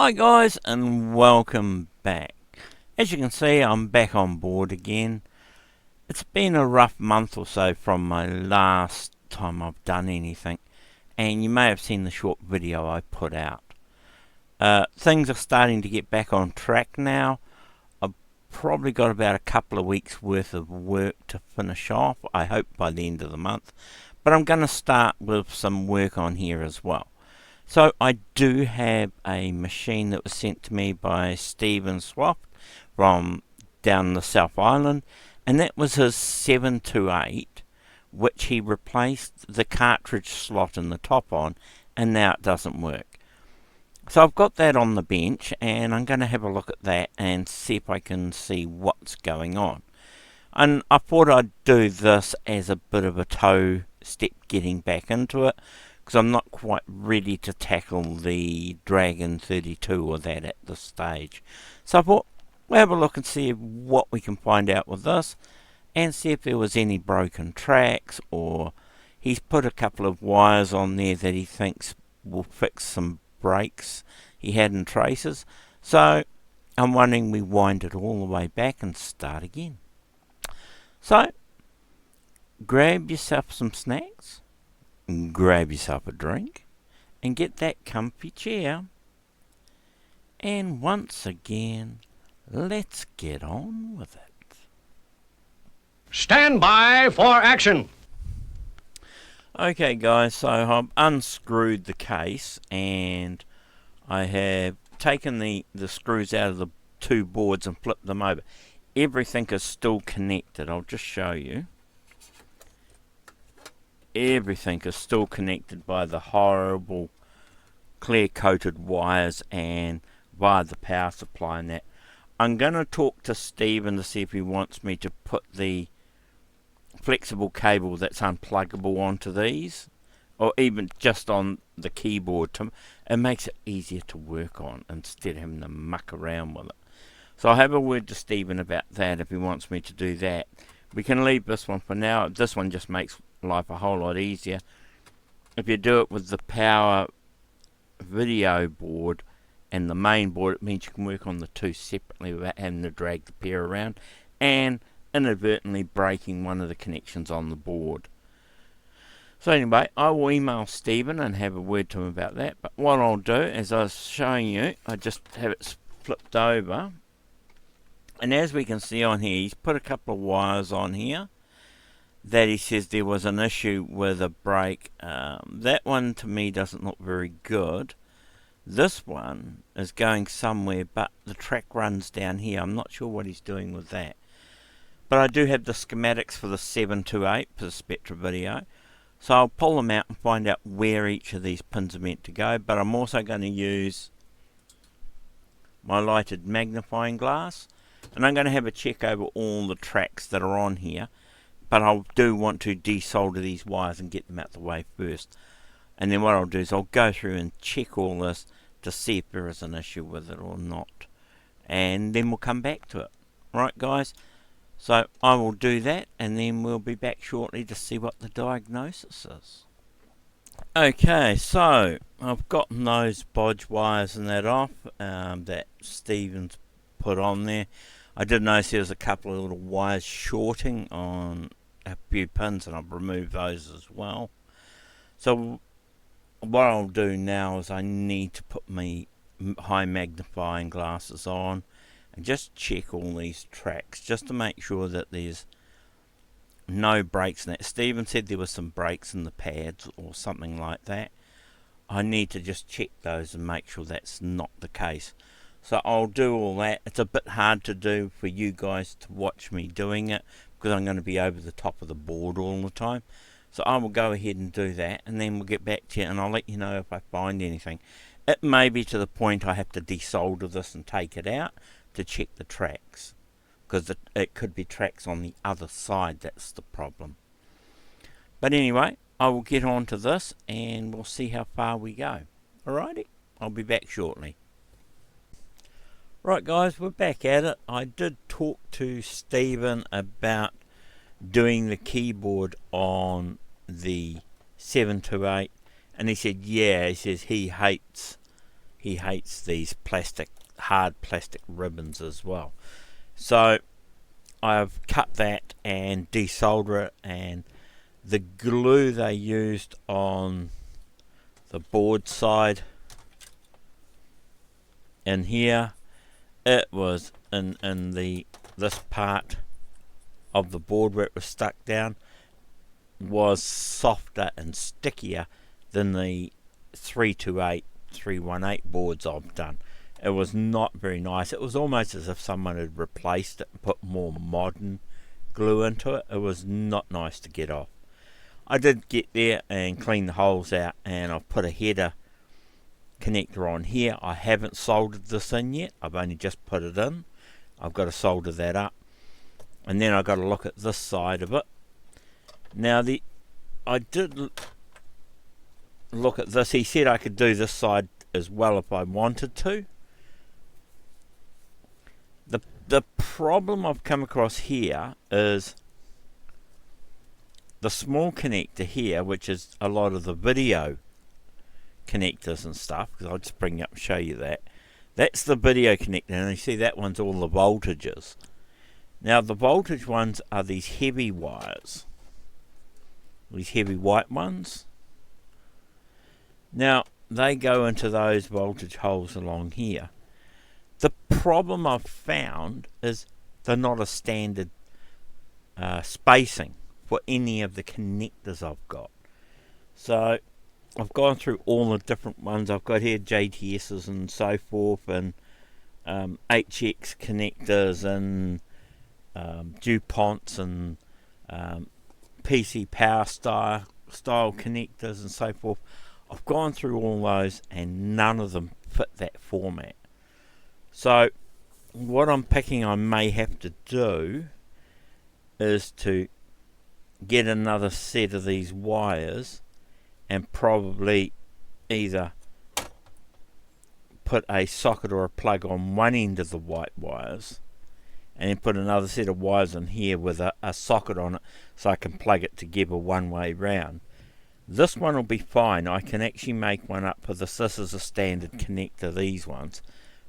Hi guys and welcome back. As you can see, I'm back on board again. It's been a rough month or so from my last time I've done anything, and you may have seen the short video I put out. Things are starting to get back on track now. I've probably got about a couple of weeks worth of work to finish off, I hope by the end of the month, but I'm going to start with some work on here as well. So I do have a machine that was sent to me by Stephen Swaft from down the South Island, and that was his 728, which he replaced the cartridge slot in the top on, and now it doesn't work. So I've got that on the bench, and I'm going to have a look at that and see if I can see what's going on. And I thought I'd do this as a bit of a toe step getting back into it, because I'm not quite ready to tackle the Dragon 32 or that at this stage. So I thought we'll have a look and see what we can find out with this, and see if there was any broken tracks, or he's put a couple of wires on there that he thinks will fix some breaks he had in traces. So I'm wondering we wind it all the way back and start again. So grab yourself some snacks, grab yourself a drink, and get that comfy chair. And once again, let's get on with it. Stand by for action. Okay guys, so I've unscrewed the case and I have taken the screws out of the two boards and flipped them over. Everything is still connected. I'll just show you. Everything is still connected by the horrible clear coated wires and via the power supply and that. I'm going to talk to Stephen to see if he wants me to put the flexible cable that's unpluggable onto these, or even just on the keyboard. It makes it easier to work on instead of having to muck around with it. So I'll have a word to Stephen about that if he wants me to do that. We can leave this one for now. This one just makes life a whole lot easier. If you do it with the power video board and the main board, it means you can work on the two separately without having to drag the pair around and inadvertently breaking one of the connections on the board. So anyway, I will email Stephen and have a word to him about that. But what I'll do, as I was showing you, I just have it flipped over. And as we can see on here, he's put a couple of wires on here that he says there was an issue with a brake. That one to me doesn't look very good. This one is going somewhere, but the track runs down here. I'm not sure what he's doing with that. But I do have the schematics for the 728 for the Spectra video. So I'll pull them out and find out where each of these pins are meant to go. But I'm also going to use my lighted magnifying glass. And I'm going to have a check over all the tracks that are on here. But I do want to desolder these wires and get them out the way first. And then what I'll do is I'll go through and check all this to see if there is an issue with it or not. And then we'll come back to it. Right guys? So I will do that and then we'll be back shortly to see what the diagnosis is. Okay, so I've gotten those bodge wires and that off that Stephen's put on there. I did notice there was a couple of little wires shorting on a few pins and I've removed those as well. So what I'll do now is I need to put my high magnifying glasses on and just check all these tracks just to make sure that there's no breaks in that. Stephen said there was some breaks in the pads or something like that. I need to just check those and make sure that's not the case. So I'll do all that. It's a bit hard to do for you guys to watch me doing it because I'm going to be over the top of the board all the time. So I will go ahead and do that and then we'll get back to you and I'll let you know if I find anything. It may be to the point I have to desolder this and take it out to check the tracks, because it could be tracks on the other side that's the problem. But anyway, I will get on to this and we'll see how far we go. Alrighty, I'll be back shortly. Right guys, we're back at it. I did talk to Stephen about doing the keyboard on the 728 and he said yeah, he says he hates he hates these hard plastic ribbons as well. So I've cut that and desolder it, and the glue they used on the board side in here, it was in this part of the board where it was stuck down, was softer and stickier than the 328, 318 boards I've done. It was not very nice. It was almost as if someone had replaced it and put more modern glue into it. It was not nice to get off. I did get there and clean the holes out, and I've put a header connector on here. I haven't soldered this in yet. I've only just put it in. I've got to solder that up, and then I've got to look at this side of it. Now I did look at this. He said I could do this side as well if I wanted to. The problem I've come across here is the small connector here, which is a lot of the video connectors and stuff, because I'll just bring it up and show you that. That's the video connector, and you see that one's all the voltages. Now the voltage ones are these heavy wires, these heavy white ones. Now they go into those voltage holes along here. The problem I've found is they're not a standard spacing for any of the connectors I've got. So I've gone through all the different ones I've got here, JTSs and so forth, and HX connectors, and DuPonts, and PC power style connectors and so forth. I've gone through all those, and none of them fit that format. So what I'm picking I may have to do is to get another set of these wires, and probably either put a socket or a plug on one end of the white wires, and then put another set of wires in here with a socket on it, so I can plug it together one way round. This one will be fine. I can actually make one up for this. This is a standard connector, these ones.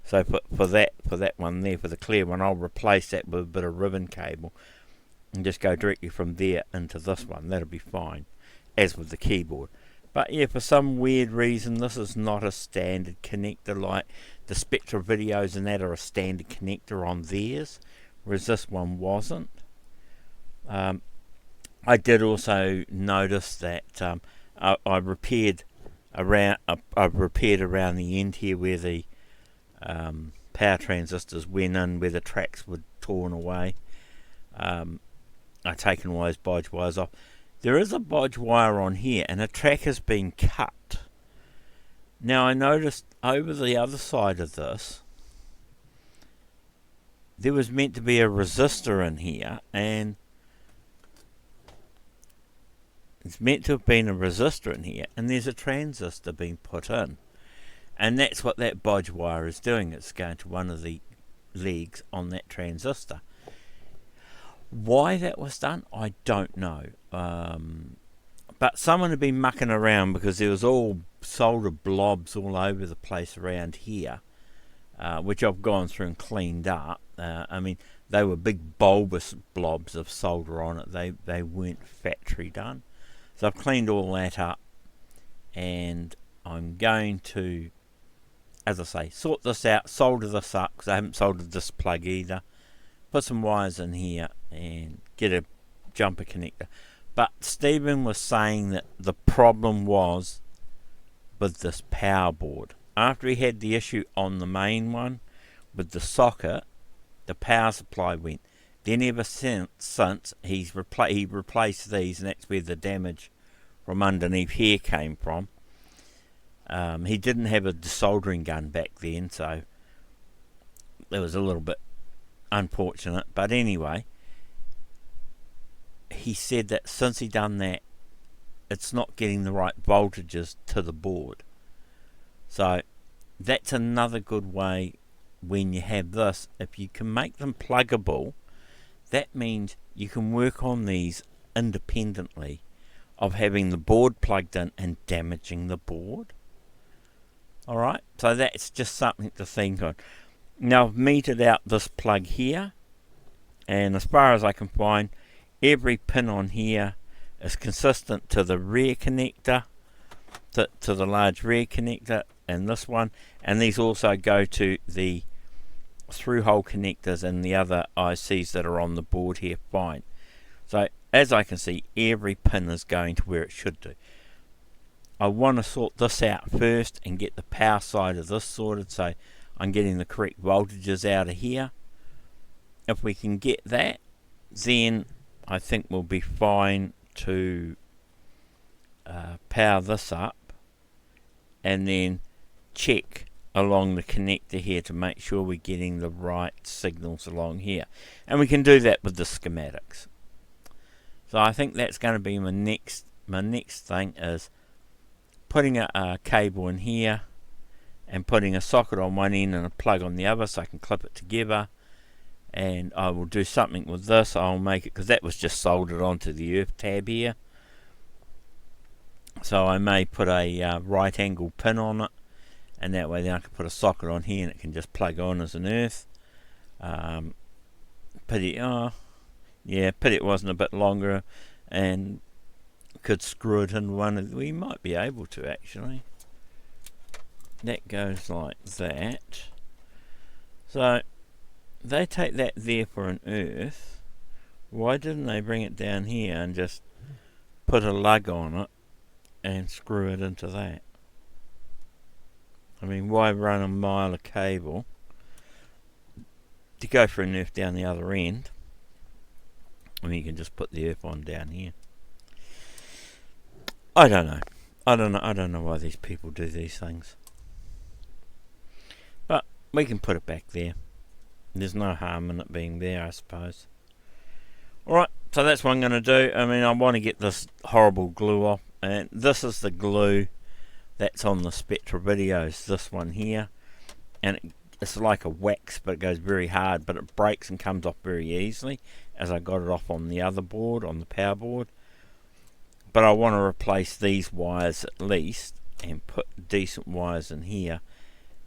So for that one there, for the clear one, I'll replace that with a bit of ribbon cable and just go directly from there into this one. That'll be fine, as with the keyboard. But yeah, for some weird reason, this is not a standard connector, like the Spectra videos and that are a standard connector on theirs, whereas this one wasn't. I did also notice that I repaired around the end here where the power transistors went in, where the tracks were torn away. I've taken all those bodge wires off. There is a bodge wire on here, and a track has been cut. Now I noticed over the other side of this, there was meant to be a resistor in here, and it's meant to have been a resistor in here, and there's a transistor being put in. And that's what that bodge wire is doing. It's going to one of the legs on that transistor. Why that was done, I don't know. But someone had been mucking around, because there was all solder blobs all over the place around here, which I've gone through and cleaned up. I mean, they were big bulbous blobs of solder on it. They weren't factory done. So I've cleaned all that up, and I'm going to, as I say, sort this out, solder this up, because I haven't soldered this plug either. Put some wires in here and get a jumper connector. But Stephen was saying that the problem was with this power board. After he had the issue on the main one with the socket, the power supply went. Then ever since he replaced these, and that's where the damage from underneath here came from. He didn't have a desoldering gun back then, so it was a little bit unfortunate. But anyway, he said that since he done that, it's not getting the right voltages to the board. So that's another good way when you have this. If you can make them pluggable, that means you can work on these independently of having the board plugged in and damaging the board. Alright, so that's just something to think on. Now I've metered out this plug here, and as far as I can find, every pin on here is consistent to the rear connector, to the large rear connector, and this one, and these also go to the through hole connectors and the other ICs that are on the board here fine. So as I can see, every pin is going to where it should do. I want to sort this out first and get the power side of this sorted, so I'm getting the correct voltages out of here. If we can get that, then I think we'll be fine to power this up, and then check along the connector here to make sure we're getting the right signals along here, and we can do that with the schematics. So I think that's going to be my next thing, is putting a cable in here and putting a socket on one end and a plug on the other so I can clip it together. And I will do something with this. I'll make it, because that was just soldered onto the earth tab here, so I may put a right angle pin on it, and that way then I can put a socket on here and it can just plug on as an earth. Pity it wasn't a bit longer, and could screw it in one. We might be able to actually. That goes like that. So they take that there for an earth. Why didn't they bring it down here and just put a lug on it and screw it into that? I mean, why run a mile of cable to go for an earth down the other end? I mean, you can just put the earth on down here. I don't know. I don't know why these people do these things. But we can put it back there. There's no harm in it being there, I suppose. Alright, so that's what I'm going to do. I mean, I want to get this horrible glue off. And this is the glue that's on the Spectra videos. This one here. And it's like a wax, but it goes very hard. But it breaks and comes off very easily, as I got it off on the other board, on the power board. But I want to replace these wires at least, and put decent wires in here,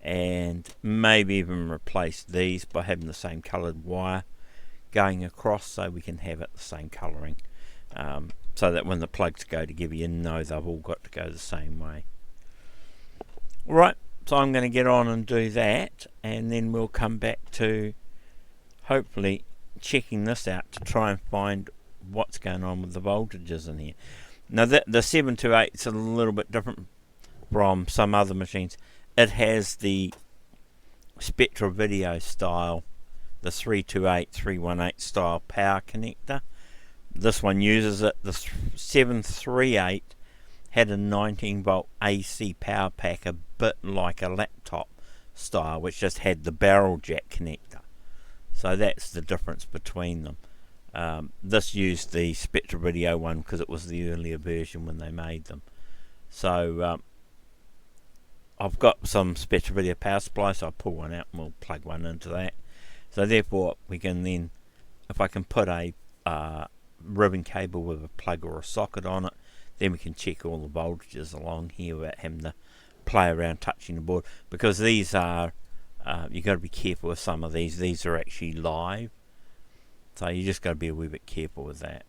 and maybe even replace these by having the same coloured wire going across, so we can have it the same colouring, so that when the plugs go together, you know they've all got to go the same way. Right, so I'm going to get on and do that, and then we'll come back to hopefully checking this out to try and find what's going on with the voltages in here. Now the 728 is a little bit different from some other machines. It has the Spectra Video style, the 328, 318 style power connector. This one uses it. The 738 had a 19 volt AC power pack, a bit like a laptop style, which just had the barrel jack connector. So that's the difference between them. This used the Spectra Video one because it was the earlier version when they made them. So I've got some Spectra Video power supply, so I'll pull one out and we'll plug one into that. So therefore we can then, if I can put a ribbon cable with a plug or a socket on it, then we can check all the voltages along here without having to play around touching the board, because these are you've got to be careful with some of these are actually live, so you just got to be a wee bit careful with that.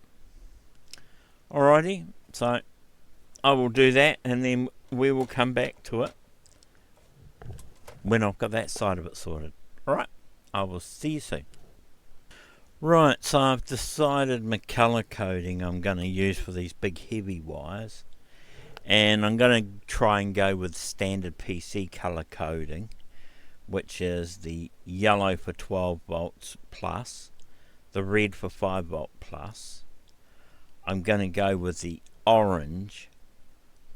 Alrighty, so I will do that, and then we will come back to it when I've got that side of it sorted. Alright, I will see you soon. Right, so I've decided my colour coding I'm going to use for these big heavy wires, and I'm going to try and go with standard PC colour coding, which is the yellow for 12 volts plus, the red for 5 volt plus. I'm going to go with the orange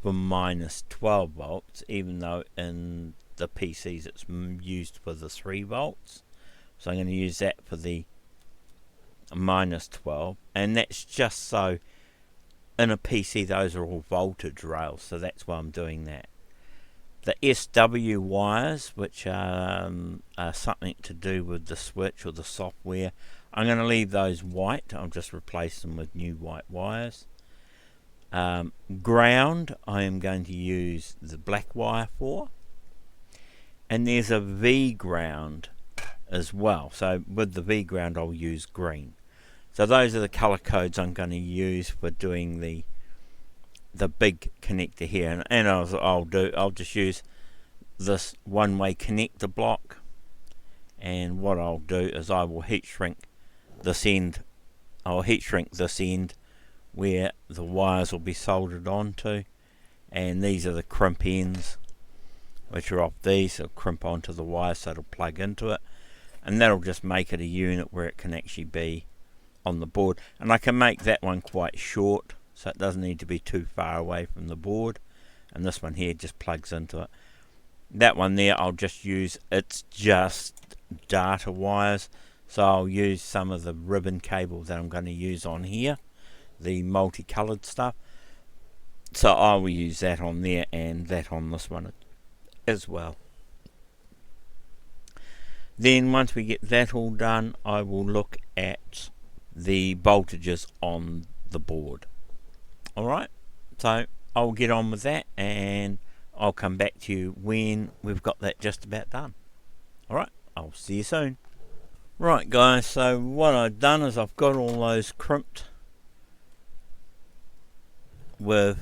for minus 12 volts, even though in the PCs it's used for the 3 volts. So I'm going to use that for the minus 12, and that's just so in a PC those are all voltage rails, so that's why I'm doing that. The SW wires, which are something to do with the switch or the software, I'm going to leave those white. I'll just replace them with new white wires. Ground I am going to use the black wire for. and there's a V ground as well. So with the V ground I'll use green. So those are the color codes I'm going to use for doing the big connector here, and I'll just use this one-way connector block, and what I'll do is I will heat shrink this end. I'll heat shrink this end where the wires will be soldered onto, and these are the crimp ends which are off these. They'll crimp onto the wire so it'll plug into it, and that'll just make it a unit where it can actually be on the board. And I can make that one quite short so it doesn't need to be too far away from the board, and this one here just plugs into it. That one there I'll just use, it's just data wires, so I'll use some of the ribbon cable that I'm going to use on here, the multicolored stuff. So I will use that on there and that on this one as well. Then once we get that all done, I will look at the voltages on the board. Alright, so I'll get on with that and I'll come back to you when we've got that just about done. Alright, I'll see you soon. Right guys, so what I've done is I've got all those crimped with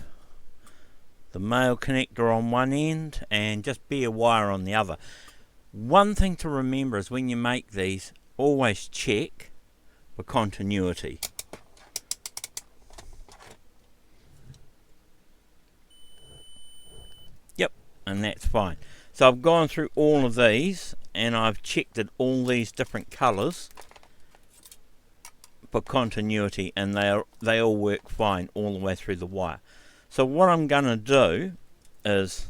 the male connector on one end and just bare wire on the other. One thing to remember is when you make these, always check for continuity. Yep, and that's fine. So I've gone through all of these and I've checked that all these different colours for continuity, and they all work fine all the way through the wire. So what I'm going to do is,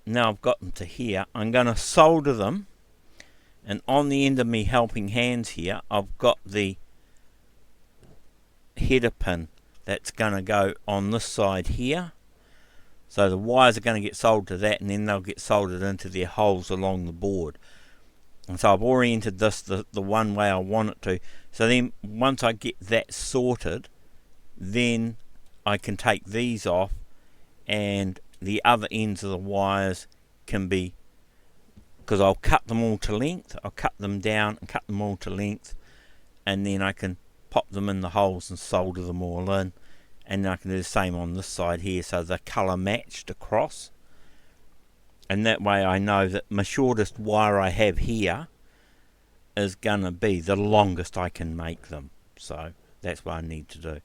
now I've got them to here, I'm going to solder them, and on the end of me helping hands here I've got the header pin that's going to go on this side here. So the wires are going to get soldered to that, and then they'll get soldered into their holes along the board. And so I've oriented this the one way I want it to. So then once I get that sorted, then I can take these off, and the other ends of the wires can be, because I'll cut them all to length, I'll cut them down and cut them all to length, and then I can pop them in the holes and solder them all in. And I can do the same on this side here, so they're colour matched across, and that way I know that my shortest wire I have here is gonna be the longest I can make them. So that's what I need to do.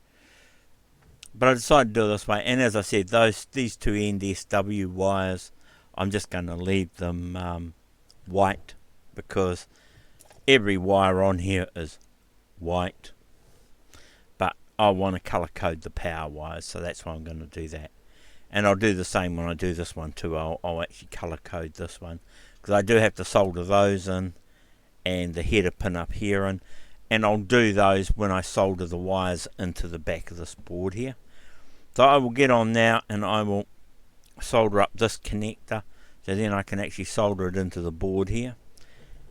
But I decided to do it this way, and as I said, these two NSW wires, I'm just going to leave them white, because every wire on here is white. But I want to colour code the power wires, so that's why I'm going to do that. And I'll do the same when I do this one too. I'll actually colour code this one, because I do have to solder those in, and the header pin up here, and I'll do those when I solder the wires into the back of this board here. So I will get on now and I will solder up this connector, so then I can actually solder it into the board here,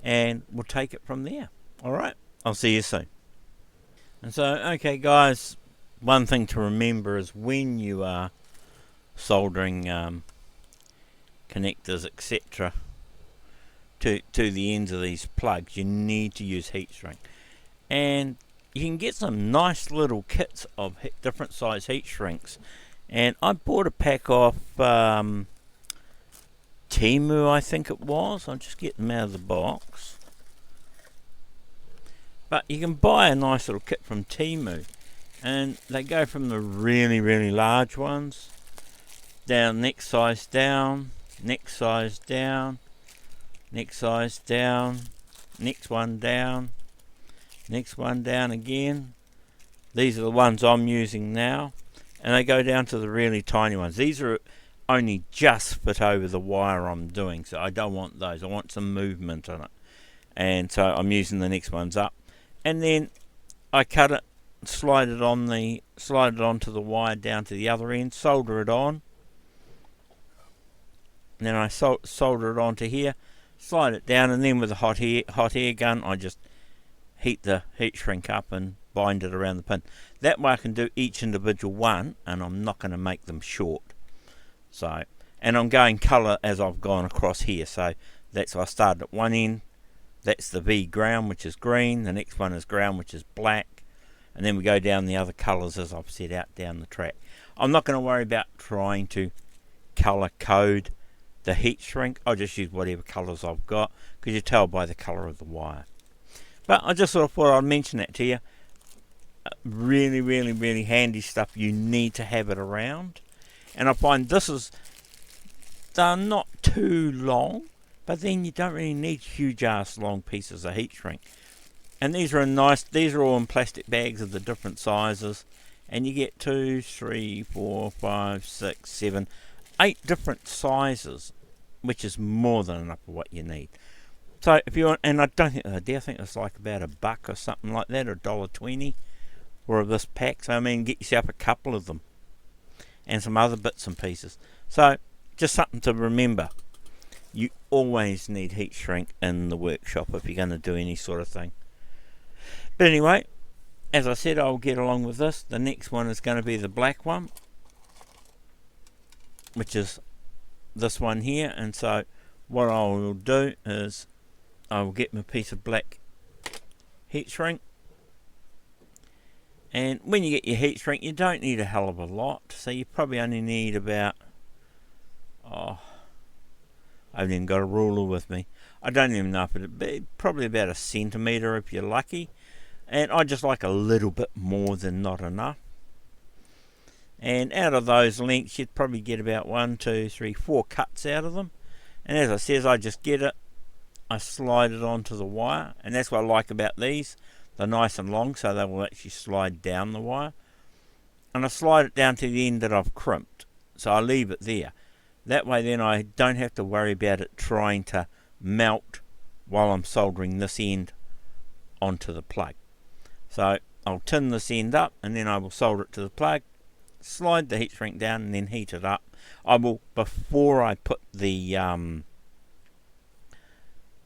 and we'll take it from there. Alright, I'll see you soon. And so, okay guys, one thing to remember is when you are soldering connectors etc to the ends of these plugs, you need to use heat shrink. And you can get some nice little kits of different size heat shrinks, and I bought a pack off Temu, I think it was. I'll just get them out of the box. But you can buy a nice little kit from Temu, and they go from the really large ones down, next size down, next size down, next size down, next one down, next one down again. These are the ones I'm using now, and they go down to the really tiny ones. These are only just fit over the wire I'm doing, so I don't want those. I want some movement on it, and so I'm using the next ones up. And then I cut it, slide it onto the wire down to the other end, solder it on, and then I solder it onto here, slide it down, and then with a hot air gun I just heat the heat shrink up and bind it around the pin. That way I can do each individual one, and I'm not going to make them short. So and I'm going colour as I've gone across here. So that's I started at one end. That's the V ground, which is green. The next one is ground, which is black. And then we go down the other colours as I've set out down the track. I'm not going to worry about trying to colour code the heat shrink. I'll just use whatever colours I've got, because you tell by the colour of the wire. But I just sort of thought I'd mention that to you. Really, really, really handy stuff. You need to have it around. And I find they're not too long, but then you don't really need huge ass long pieces of heat shrink. And these are all in plastic bags of the different sizes, and you get 2, 3, 4, 5, 6, 7, 8 different sizes, which is more than enough for what you need. So if you want, and I don't think I think it's like about $1 or something like that, or $1.20 for this pack. So I mean, get yourself a couple of them, and some other bits and pieces. So just something to remember. You always need heat shrink in the workshop if you're going to do any sort of thing. But anyway, as I said, I'll get along with this. The next one is going to be the black one, which is this one here. And so what I will do is I will get my piece of black heat shrink. And when you get your heat shrink, you don't need a hell of a lot. So you probably only need about, I haven't even got a ruler with me. I don't even know if it'd be probably about 1 centimetre if you're lucky. And I just like a little bit more than not enough. And out of those lengths, you'd probably get about 1, 2, 3, 4 cuts out of them. And as I says, I just get it, I slide it onto the wire. And that's what I like about these. They're nice and long, so they will actually slide down the wire. And I slide it down to the end that I've crimped. So I leave it there. That way then I don't have to worry about it trying to melt while I'm soldering this end onto the plug. So I'll tin this end up, and then I will solder it to the plug, slide the heat shrink down, and then heat it up. I will, before I put the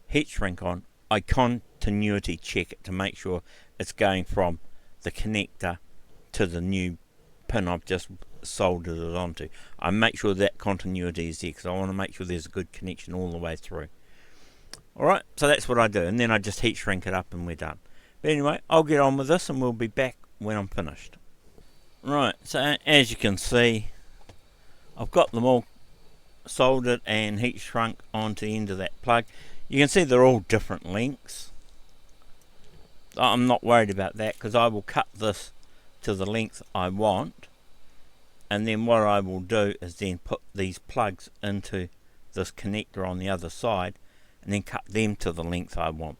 heat shrink on, I continuity check it to make sure it's going from the connector to the new pin I've just soldered it onto. I make sure that continuity is there, because I want to make sure there's a good connection all the way through. Alright, so that's what I do, and then I just heat shrink it up and we're done. But anyway, I'll get on with this and we'll be back when I'm finished. Right, so as you can see, I've got them all soldered and heat shrunk onto the end of that plug. You can see they're all different lengths. I'm not worried about that, because I will cut this to the length I want, and then what I will do is then put these plugs into this connector on the other side and then cut them to the length I want.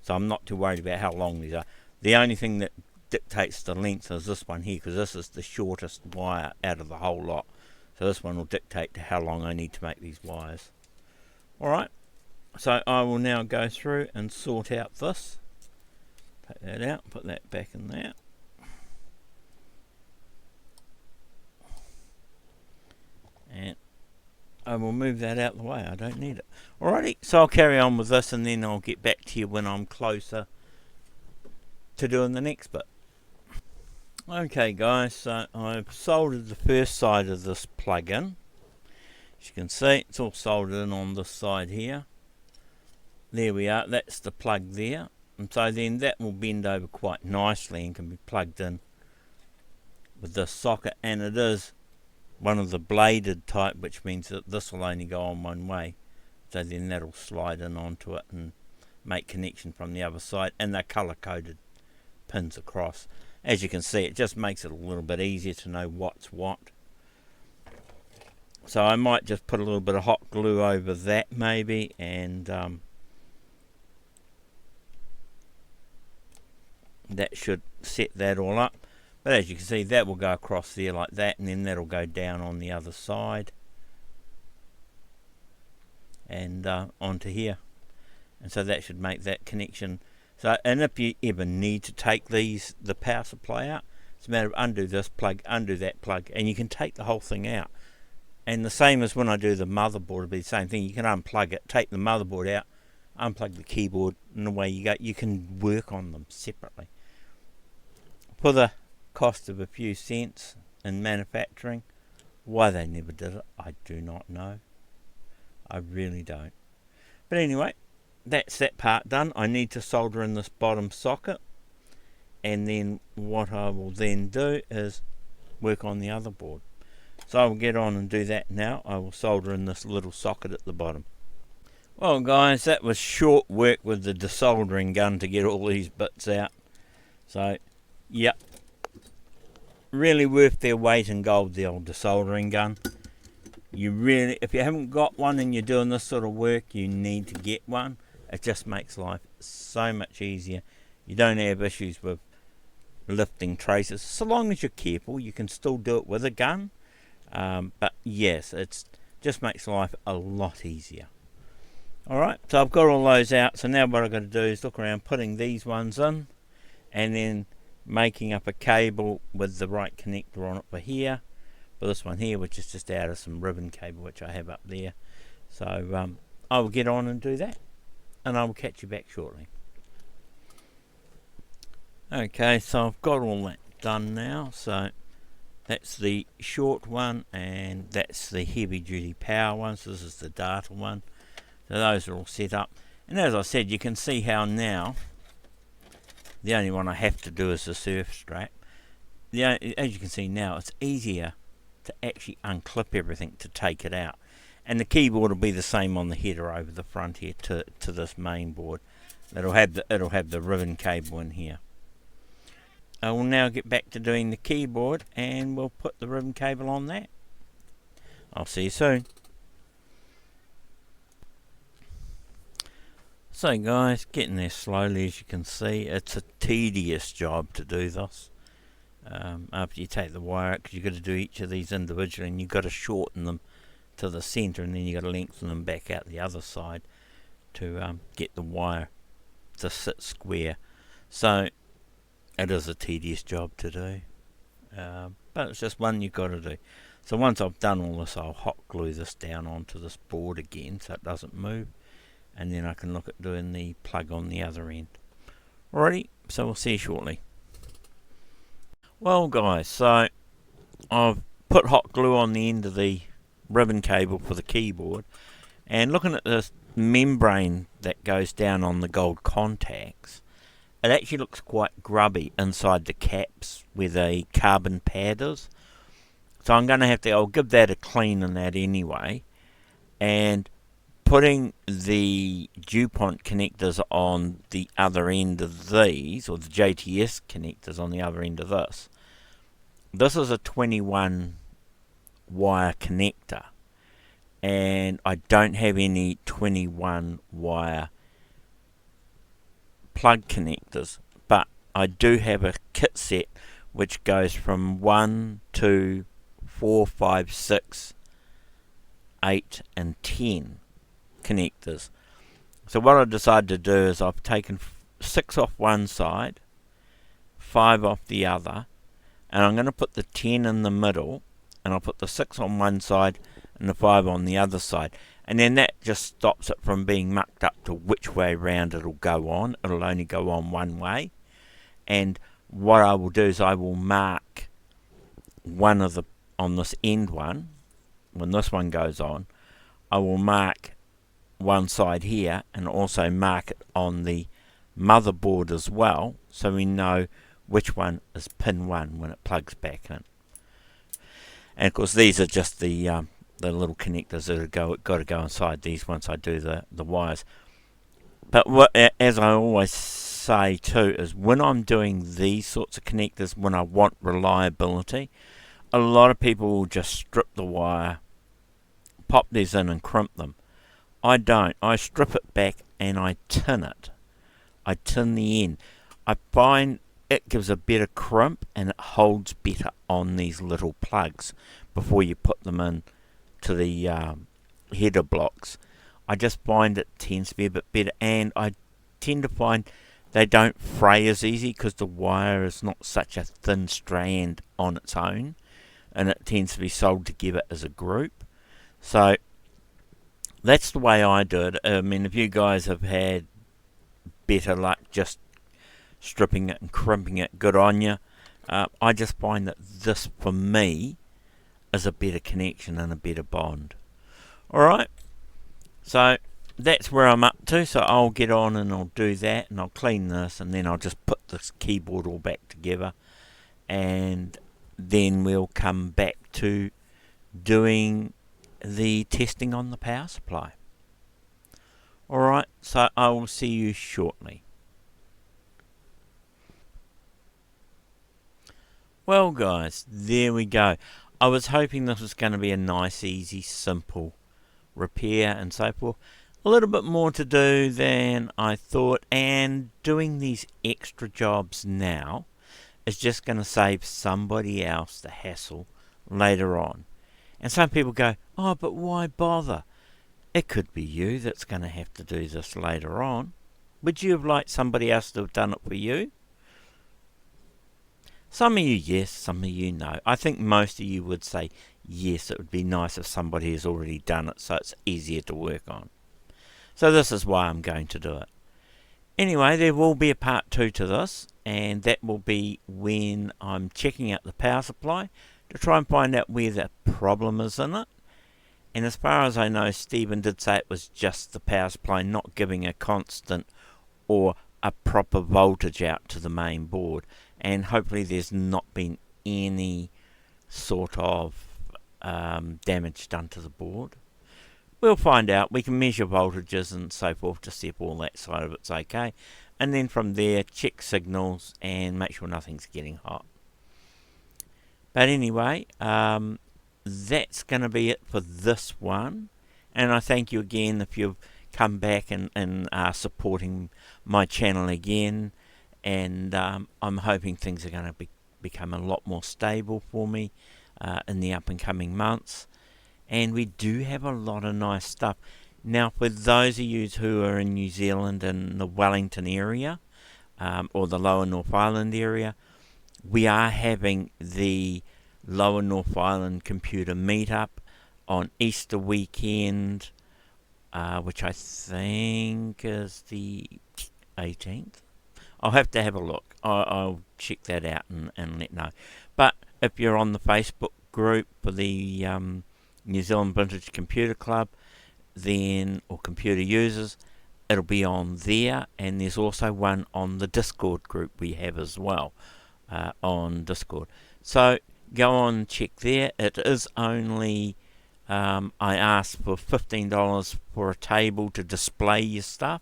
So I'm not too worried about how long these are. The only thing that dictates the length is this one here, because this is the shortest wire out of the whole lot. So this one will dictate to how long I need to make these wires. Alright, so I will now go through and sort out this. Take that out, put that back in there. And I will move that out of the way, I don't need it. Alrighty, so I'll carry on with this, and then I'll get back to you when I'm closer to doing the next bit. Okay guys, so I've soldered the first side of this plug in. As you can see, it's all soldered in on this side here. There we are, that's the plug there. And so then that will bend over quite nicely and can be plugged in with this socket, and it is one of the bladed type, which means that this will only go on one way. So then that'll slide in onto it and make connection from the other side, and they're colour coded pins across. As you can see, it just makes it a little bit easier to know what's what. So I might just put a little bit of hot glue over that maybe, and that should set that all up. But as you can see, that will go across there like that, and then that'll go down on the other side and onto here. And so that should make that connection. So, and if you ever need to take the power supply out, it's a matter of undo this plug, undo that plug, and you can take the whole thing out. And the same as when I do the motherboard, it'll be the same thing. You can unplug it, take the motherboard out, unplug the keyboard, and away you go. You can work on them separately. For the cost of a few cents in manufacturing, Why they never did it, I do not know. I really don't. But anyway, that's that part done. I need to solder in this bottom socket, and then what I will then do is work on the other board. So I will get on and do that now. I will solder in this little socket at the bottom. Well guys, that was short work with the desoldering gun to get all these bits out. So, yep, really worth their weight in gold, the old desoldering gun. You really, if you haven't got one and you're doing this sort of work, you need to get one. It just makes life so much easier. You don't have issues with lifting traces. So long as you're careful, you can still do it with a gun. But yes, it just makes life a lot easier. Alright, so I've got all those out. So now what I've got to do is look around putting these ones in, and then making up a cable with the right connector on it for here. For this one here, which is just out of some ribbon cable which I have up there. So I will get on and do that, and I will catch you back shortly. Okay, so I've got all that done now. So that's the short one, and that's the heavy duty power one. So this is the data one. So those are all set up, and as I said, you can see how now the only one I have to do is the surf strap. As you can see now, it's easier to actually unclip everything to take it out, and the keyboard will be the same on the header over the front here to this main board. It'll have the ribbon cable in here. I will now get back to doing the keyboard, and we'll put the ribbon cable on that. I'll see you soon. So guys, getting there slowly, as you can see. It's a tedious job to do this. After you take the wire out, because you've got to do each of these individually, and you've got to shorten them to the centre, and then you've got to lengthen them back out the other side to get the wire to sit square. So it is a tedious job to do, but it's just one you've got to do. So once I've done all this, I'll hot glue this down onto this board again so it doesn't move, and then I can look at doing the plug on the other end. Alrighty, so we'll see you shortly. Well guys, so I've put hot glue on the end of the ribbon cable for the keyboard, and looking at this membrane that goes down on the gold contacts, it actually looks quite grubby inside the caps where the carbon pad is. So I'm going to have to, I'll give that a clean in that anyway, and putting the DuPont connectors on the other end of these, or the JTS connectors on the other end of this. This is a 21 wire connector, and I don't have any 21 wire plug connectors, but I do have a kit set which goes from 1, 2, 4, 5, 6, 8 and 10 connectors. So what I decided to do is I've taken 6 off one side, 5 off the other, and I'm going to put the 10 in the middle, and I'll put the 6 on one side and the 5 on the other side, and then that just stops it from being mucked up to which way round it'll go on. It'll only go on one way. And what I will do is I will mark one of the, on this end one, when this one goes on, I will mark one side here and also mark it on the motherboard as well, so we know which one is pin 1 when it plugs back in. And of course these are just the little connectors that are got to go inside these once I do the wires. But what, as I always say too, is when I'm doing these sorts of connectors, when I want reliability, a lot of people will just strip the wire, pop these in and crimp them. I don't. I strip it back and I tin it. I tin the end. I find it gives a better crimp and it holds better on these little plugs before you put them in to the header blocks. I just find it tends to be a bit better, and I tend to find they don't fray as easy because the wire is not such a thin strand on its own, and it tends to be sold together as a group. So that's the way I do it. I mean, if you guys have had better luck just stripping it and crimping it, good on you. I just find that this, for me, is a better connection and a better bond. Alright, so that's where I'm up to, so I'll get on and I'll do that, and I'll clean this, and then I'll just put this keyboard all back together, and then we'll come back to doing the testing on the power supply. Alright, so I will see you shortly. Well guys, there we go. I was hoping this was going to be a nice, easy, simple repair and so forth. A little bit more to do than I thought, and doing these extra jobs now is just going to save somebody else the hassle later on. And some people go, oh, but why bother? It could be you that's going to have to do this later on. Would you have liked somebody else to have done it for you? Some of you yes, some of you no. I think most of you would say yes, it would be nice if somebody has already done it so it's easier to work on. So this is why I'm going to do it. Anyway, there will be a part 2 to this, and that will be when I'm checking out the power supply to try and find out where the problem is in it. And as far as I know, Stephen did say it was just the power supply not giving a constant or a proper voltage out to the main board, and hopefully there's not been any sort of damage done to the board. We'll find out. We can measure voltages and so forth to see if all that side of it's okay, and then from there check signals and make sure nothing's getting hot. But anyway, that's going to be it for this one, and I thank you again if you've come back and are supporting my channel again, and I'm hoping things are going to become a lot more stable for me in the up and coming months. And we do have a lot of nice stuff. Now, for those of you who are in New Zealand and the Wellington area, or the Lower North Island area, we are having the Lower North Island Computer Meetup on Easter weekend, which I think is the 18th. I'll have to have a look. I'll check that out and let know. But if you're on the Facebook group for the New Zealand Vintage Computer Club, then, or computer users, it'll be on there, and there's also one on the Discord group we have as well, on Discord. So go on and check there. It is only, I asked for $15 for a table to display your stuff,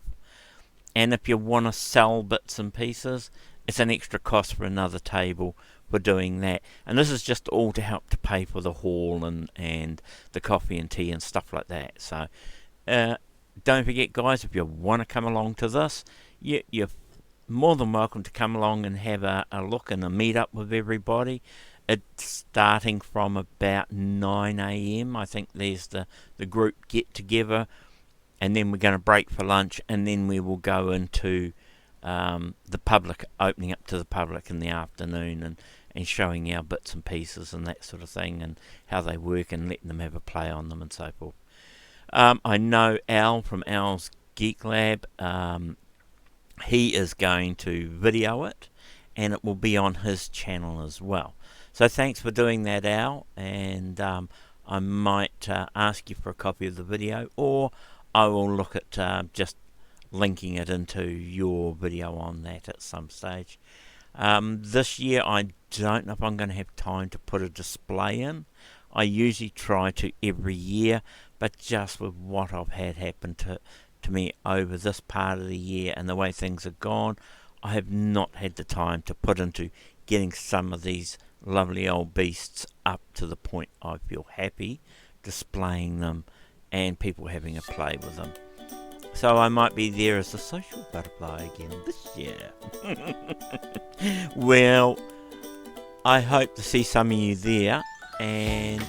and if you want to sell bits and pieces, it's an extra cost for another table for doing that. And this is just all to help to pay for the hall and the coffee and tea and stuff like that. So don't forget, guys, if you want to come along to this, you're more than welcome to come along and have a look and a meet up with everybody. It's starting from about 9 AM. I think there's the group get together, and then we're going to break for lunch, and then we will go into the public, opening up to the public in the afternoon, and showing our bits and pieces and that sort of thing, and how they work, and letting them have a play on them and so forth. I know Al from Al's Geek Lab, he is going to video it, and it will be on his channel as well. So thanks for doing that, Al, and I might ask you for a copy of the video, or I will look at just linking it into your video on that at some stage. This year I don't know if I'm going to have time to put a display in. I usually try to every year, but just with what I've had happen to me over this part of the year and the way things have gone, I have not had the time to put into getting some of these lovely old beasts up to the point I feel happy displaying them and people having a play with them. So I might be there as a social butterfly again this year. Well, I hope to see some of you there, and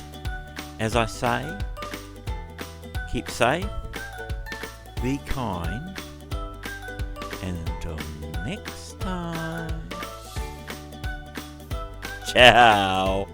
as I say, keep safe, be kind, and until next time, ciao.